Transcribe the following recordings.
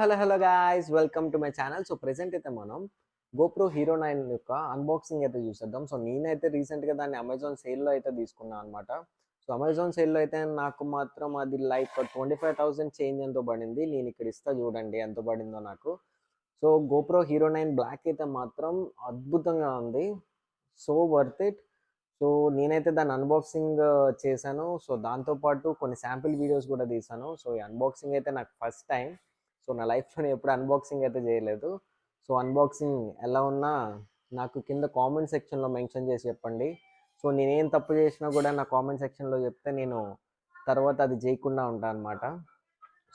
Hello guys, welcome to my channel. So present అయితే మనం GoPro Hero 9 యొక్క unboxing అయితే చూసేద్దాం. సో నేనైతే రీసెంట్గా దాన్ని అమెజాన్ సేల్లో అయితే తీసుకున్నాను అనమాట. సో అమెజాన్ సేల్లో అయితే నాకు మాత్రం అది లైక్ 25,000 చేంజ్ ఎంతో పడింది. నేను ఇక్కడ ఇస్తా చూడండి ఎంత పడిందో నాకు. సో GoPro Hero 9 బ్లాక్ అయితే మాత్రం అద్భుతంగా ఉంది. So worth it. సో నేనైతే దాన్ని అన్బాక్సింగ్ చేశాను. సో దాంతోపాటు కొన్ని శాంపిల్ వీడియోస్ కూడా తీశాను. సో ఈ అన్బాక్సింగ్ అయితే నాకు ఫస్ట్ టైం. సో నా లైఫ్‌లోనే ఎప్పుడు అన్బాక్సింగ్ అయితే చేయలేదు. సో అన్బాక్సింగ్ ఎలా ఉన్నా నాకు కింద కామెంట్ సెక్షన్‌లో మెన్షన్ చేసి చెప్పండి. సో నేనేం తప్పు చేసినా కూడా నా కామెంట్ సెక్షన్‌లో చెప్తే నేను తర్వాత అది చేయకుండా ఉంటా అనమాట.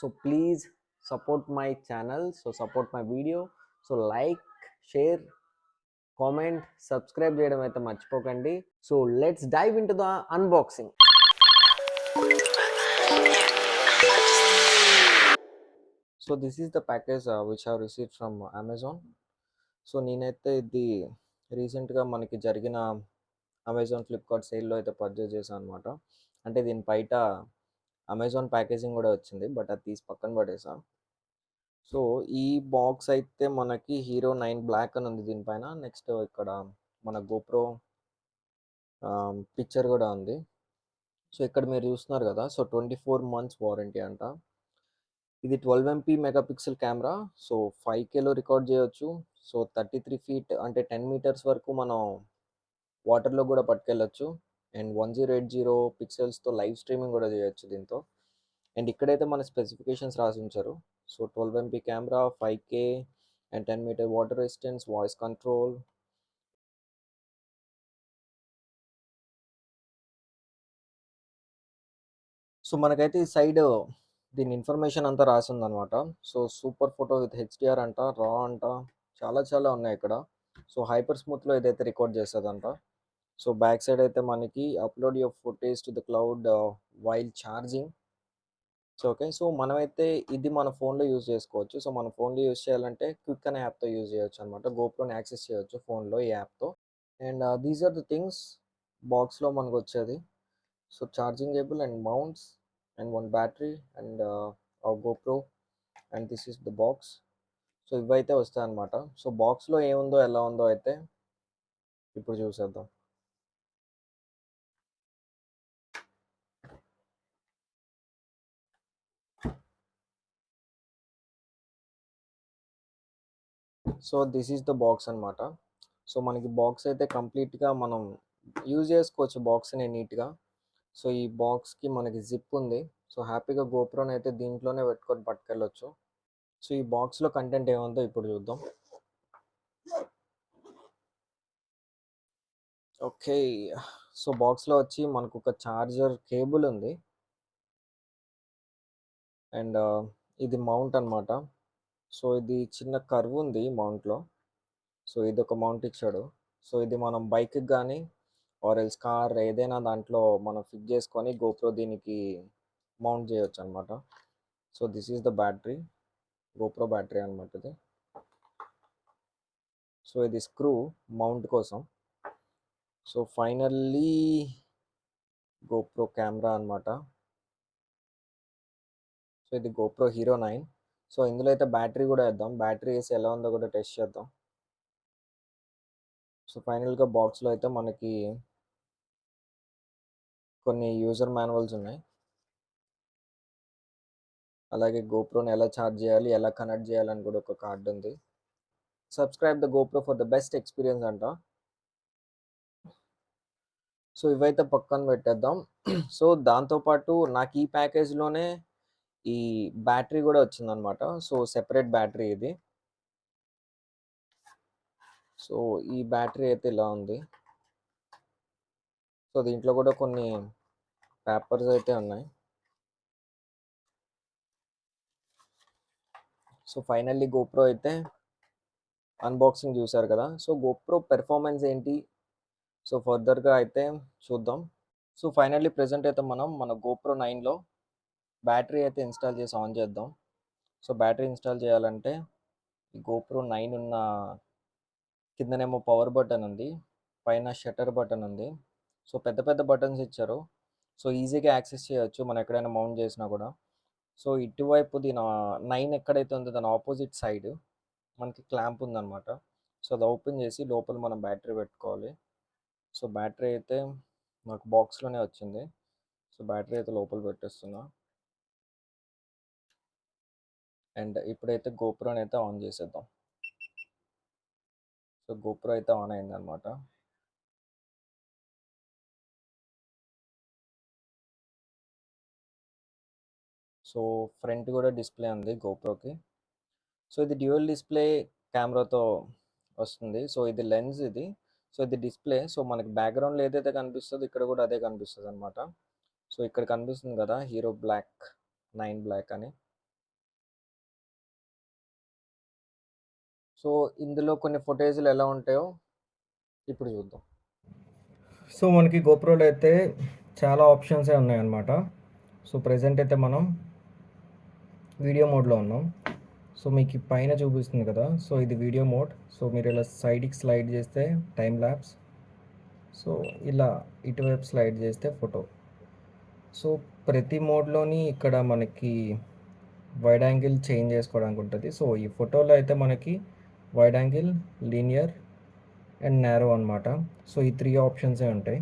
So please support my channel. So support my video. So like, share, comment, subscribe చేయడం అయితే మర్చిపోకండి. So let's dive into the unboxing. So this is the package which have received from Amazon. So నేనైతే ఇది రీసెంట్గా మనకి జరిగిన అమెజాన్ ఫ్లిప్కార్ట్ సేల్లో అయితే పర్చేజ్ చేశాను అనమాట. అంటే దీని బయట అమెజాన్ ప్యాకేజింగ్ కూడా వచ్చింది, బట్ అది తీసి పక్కన పడేసా. సో ఈ బాక్స్ అయితే మనకి హీరో 9 బ్లాక్ అని ఉంది దీనిపైన. నెక్స్ట్ ఇక్కడ మన గోప్రో పిక్చర్ కూడా ఉంది. సో ఇక్కడ మీరు చూస్తున్నారు కదా, సో 24 months వారంటీ అంట. ఇది 12 MP మెగాపిక్సెల్ కెమెరా. సో 5Kలో రికార్డ్ చేయొచ్చు. సో 33 feet అంటే 10 meters వరకు మనం వాటర్లో కూడా పట్టుకెళ్ళొచ్చు. అండ్ 1080 పిక్సెల్స్తో లైవ్ స్ట్రీమింగ్ కూడా చేయొచ్చు దీంతో. అండ్ ఇక్కడైతే మన స్పెసిఫికేషన్స్ రాసి ఉంచారు. So 12 MP camera, 5K and 10 meter water resistance, voice control. So మనకైతే ఈ సైడ్ దీని ఇన్ఫర్మేషన్ అంతా రాసి ఉందన్నమాట. So super photo with HDR అంట, రా అంట, చాలా ఉన్నాయి ఇక్కడ. సో హైపర్ స్మూత్లో ఏదైతే రికార్డ్ చేస్తుందంట. సో బ్యాక్ సైడ్ అయితే మనకి upload your footage to the cloud while charging. So okay, so మనమైతే ఇది మన ఫోన్లో యూజ్ చేసుకోవచ్చు. సో మన ఫోన్లో యూజ్ చేయాలంటే క్విక్ అనే యాప్తో యూజ్ చేయొచ్చు అనమాట. గోప్రోని యాక్సెస్ చేయొచ్చు ఫోన్లో ఈ యాప్తో. And these are the things బాక్స్లో మనకు వచ్చేది. So charging cable and mounts and one battery and GoPro and this is the box. So ఇవైతే వస్తాయి అన్నమాట. సో బాక్స్లో ఏముందో ఎలా ఉందో అయితే ఇప్పుడు చూసేద్దాం. So this is the box అనమాట. సో మనకి బాక్స్ అయితే కంప్లీట్గా మనం యూజ్ చేసుకోవచ్చు బాక్స్ని నీట్గా. సో ఈ బాక్స్కి మనకి జిప్ ఉంది. సో హ్యాపీగా గోప్రోని అయితే దీంట్లోనే పెట్టుకొని పట్టుకెళ్ళొచ్చు. సో ఈ బాక్స్లో కంటెంట్ ఏముందో ఇప్పుడు చూద్దాం. ఓకే, సో బాక్స్లో వచ్చి మనకు ఒక ఛార్జర్ కేబుల్ ఉంది. అండ్ ఇది మౌంట్ అనమాట. సో ఇది చిన్న కర్వ్ ఉంది మౌంట్లో. సో ఇది ఒక మౌంట్ ఇచ్చాడు. సో ఇది మనం బైక్కి కానీ ఆర్ ఎల్స్ కార్ ఏదైనా దాంట్లో మనం ఫిక్స్ చేసుకొని గోప్రో దీనికి మౌంట్ చేయొచ్చు అనమాట. So this is the battery, GoPro battery అనమాట ఇది. సో ఇది స్క్రూ మౌంట్ కోసం. సో ఫైనల్లీ గోప్రో కెమెరా అనమాట. సో ఇది గోప్రో హీరో 9. సో ఇందులో అయితే బ్యాటరీ కూడా వేద్దాం. బ్యాటరీ వేసి ఎలా ఉందో కూడా టెస్ట్ చేద్దాం. సో ఫైనల్గా బాక్స్లో అయితే మనకి కొన్ని యూజర్ మాన్యువల్స్ ఉన్నాయి. అలాగే గోప్రోని ఎలా ఛార్జ్ చేయాలి, ఎలా కనెక్ట్ చేయాలని కూడా ఒక కార్డ్ ఉంది. Subscribe the GoPro for the best experience అంట. సో ఇవైతే పక్కన పెట్టేద్దాం. సో దాంతోపాటు నాకు ఈ ప్యాకేజ్లోనే ఈ బ్యాటరీ కూడా వచ్చిందనమాట. సో సెపరేట్ బ్యాటరీ ఇది. సో ఈ బ్యాటరీ అయితే ఇలా ఉంది. సో దీంట్లో కూడా కొన్ని పేపర్స్ అయితే ఉన్నాయి. సో ఫైనల్లీ గోప్రో అయితే అన్బాక్సింగ్ చూసారు కదా. సో గోప్రో పెర్ఫార్మెన్స్ ఏంటి, సో ఫర్దర్గా అయితే చూద్దాం. సో ఫైనల్లీ ప్రెజెంట్ అయితే మనం మన GoPro 9లో బ్యాటరీ అయితే ఇన్స్టాల్ చేసి ఆన్ చేద్దాం. సో బ్యాటరీ ఇన్స్టాల్ చేయాలంటే ఈ GoPro 9 ఉన్న కిందనేమో పవర్ బటన్ ఉంది, పైన షట్టర్ బటన్ ఉంది. సో పెద్ద పెద్ద బటన్స్ ఇచ్చారు. సో ఈజీగా యాక్సెస్ చేయొచ్చు మనం ఎక్కడైనా మౌంట్ చేసినా కూడా. సో ఇటువైపు దీని 9 ఎక్కడైతే ఉందో దాని ఆపోజిట్ సైడ్ మనకి క్లాంప్ ఉందన్నమాట. సో అది ఓపెన్ చేసి లోపల మనం బ్యాటరీ పెట్టుకోవాలి. సో బ్యాటరీ అయితే నాకు బాక్స్లోనే వచ్చింది. సో బ్యాటరీ అయితే లోపల పెట్టేస్తున్నా. అండ్ ఇప్పుడైతే గోప్రోని అయితే ఆన్ చేసేద్దాం. సో గోప్రో అయితే ఆన్ అయిందనమాట. సో ఫ్రంట్ కూడా డిస్ప్లే ఉంది గోప్రోకి. సో ఇది డ్యూయల్ డిస్ప్లే కెమెరాతో వస్తుంది. సో ఇది లెన్స్ ఇది. సో ఇది డిస్ప్లే. సో మనకి బ్యాక్గ్రౌండ్లో ఏదైతే కనిపిస్తుందో ఇక్కడ కూడా అదే కనిపిస్తుంది అనమాట. సో ఇక్కడ కనిపిస్తుంది కదా హీరో బ్లాక్ 9 బ్లాక్ అని. సో ఇందులో కొన్ని ఫుటేజ్లు ఎలా ఉంటాయో ఇప్పుడు చూద్దాం. సో మనకి గోప్రోలో అయితే చాలా ఆప్షన్సే ఉన్నాయన్నమాట. సో ప్రెజెంట్ అయితే మనం వీడియో మోడ్లో ఉన్నాం. సో మీకు పైన చూపిస్తుంది కదా, సో ఇది వీడియో మోడ్. సో మీరు ఇలా సైడ్కి స్లైడ్ చేస్తే టైం ల్యాప్స్. సో ఇలా ఇటువైపు స్లైడ్ చేస్తే ఫోటో. సో ప్రతి మోడ్లోని ఇక్కడ మనకి వైడ్ యాంగిల్ చేంజ్ చేసుకోవడానికి ఉంటుంది. సో ఈ ఫోటోలో అయితే మనకి wide angle, linear and narrow అనమాట. సో ఈ 3 ఆప్షన్సే ఉంటాయి.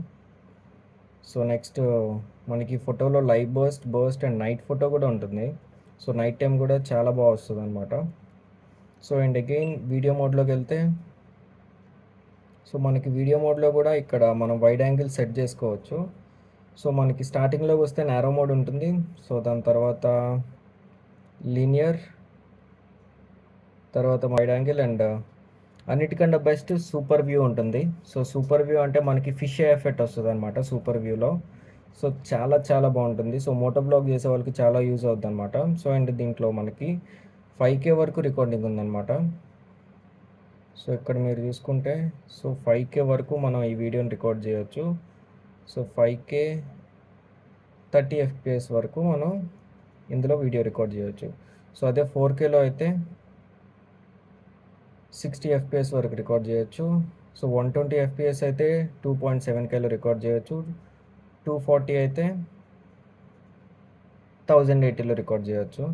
సో నెక్స్ట్ మనకి ఫోటోలో live burst and night photo కూడా ఉంటుంది. సో నైట్ టైం కూడా చాలా బాగా వస్తుంది అనమాట. సో అండ్ అగైన్ వీడియో మోడ్లోకి వెళ్తే, సో మనకి వీడియో మోడ్లో కూడా ఇక్కడ మనం వైడ్ యాంగిల్ సెట్ చేసుకోవచ్చు. సో మనకి స్టార్టింగ్లోకి వస్తే నారో మోడ్ ఉంటుంది. సో దాని తర్వాత లీనియర్, తర్వాత వైడ్ యాంగిల్ అండ్ అన్నిటికన్నా బెస్ట్ సూపర్ వ్యూ ఉంటుంది. సో సూపర్ వ్యూ అంటే మనకి ఫిష్ ఎఫెక్ట్ వస్తుంది అనమాట సూపర్ వ్యూలో. సో చాలా చాలా బాగుంటుంది. సో మోటో బ్లాగ్ చేసే వాళ్ళకి చాలా యూజ్ అవుతుంది అనమాట. సో అండ్ దీంట్లో మనకి 5K వరకు రికార్డింగ్ ఉందన్నమాట. సో ఇక్కడ మీరు చూసుకుంటే సో 5K వరకు మనం ఈ వీడియోని రికార్డ్ చేయొచ్చు. సో 5K 30 FPS వరకు మనం ఇందులో వీడియో రికార్డ్ చేయొచ్చు. సో అదే 4Kలో అయితే 60 FPS వరకు రికార్డ్ చేయొచ్చు. సో 120 FPS అయితే 2.7Kలో రికార్డ్ చేయొచ్చు. 240 అయితే 1080లో రికార్డ్ చేయొచ్చు.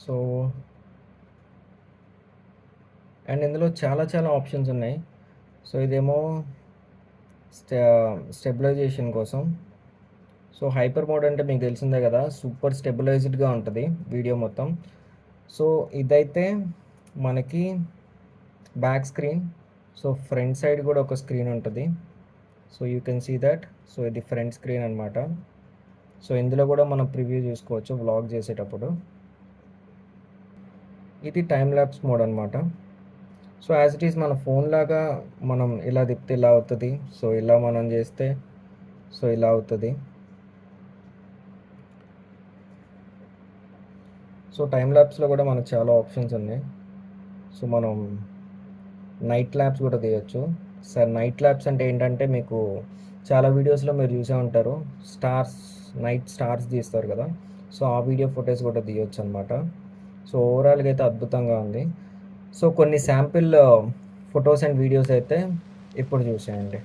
సో అండ్ ఇందులో చాలా చాలా ఆప్షన్స్ ఉన్నాయి. సో ఇదేమో స్టెబిలైజేషన్ కోసం. సో హైపర్ మోడ్ అంటే మీకు తెలిసిందే కదా, సూపర్ స్టెబిలైజ్డ్గా ఉంటుంది వీడియో మొత్తం. సో ఇదైతే మనకి back screen. So front side కూడా ఒక స్క్రీన్ ఉంటుంది. So you can see that. So ఇది ఫ్రంట్ స్క్రీన్ అనమాట. సో ఇందులో కూడా మనం ప్రివ్యూ చూసుకోవచ్చు వ్లాగ్ చేసేటప్పుడు. ఇది టైం ల్యాప్స్ మోడ్ అనమాట. సో యాజ్ ఇట్ ఈస్ మన ఫోన్ లాగా మనం ఇలా తిప్పితే ఇలా అవుతుంది. సో ఇలా మనం చేస్తే సో ఇలా అవుతుంది. సో టైం ల్యాప్స్లో కూడా మనకు చాలా ఆప్షన్స్ ఉన్నాయి. సో మనం నైట్ ల్యాప్స్ కూడా తీయచ్చు. సార్ నైట్ ల్యాప్స్ అంటే ఏంటంటే మీకు చాలా వీడియోస్లో మీరు చూసే ఉంటారు, నైట్ స్టార్స్ తీస్తారు కదా. సో ఆ వీడియో ఫుటేజ్ కూడా తీయొచ్చు అనమాట. సో ఓవరాల్గా అయితే అద్భుతంగా ఉంది. సో కొన్ని శాంపిల్ ఫొటోస్ అండ్ వీడియోస్ అయితే ఇప్పుడు చూసేయండి.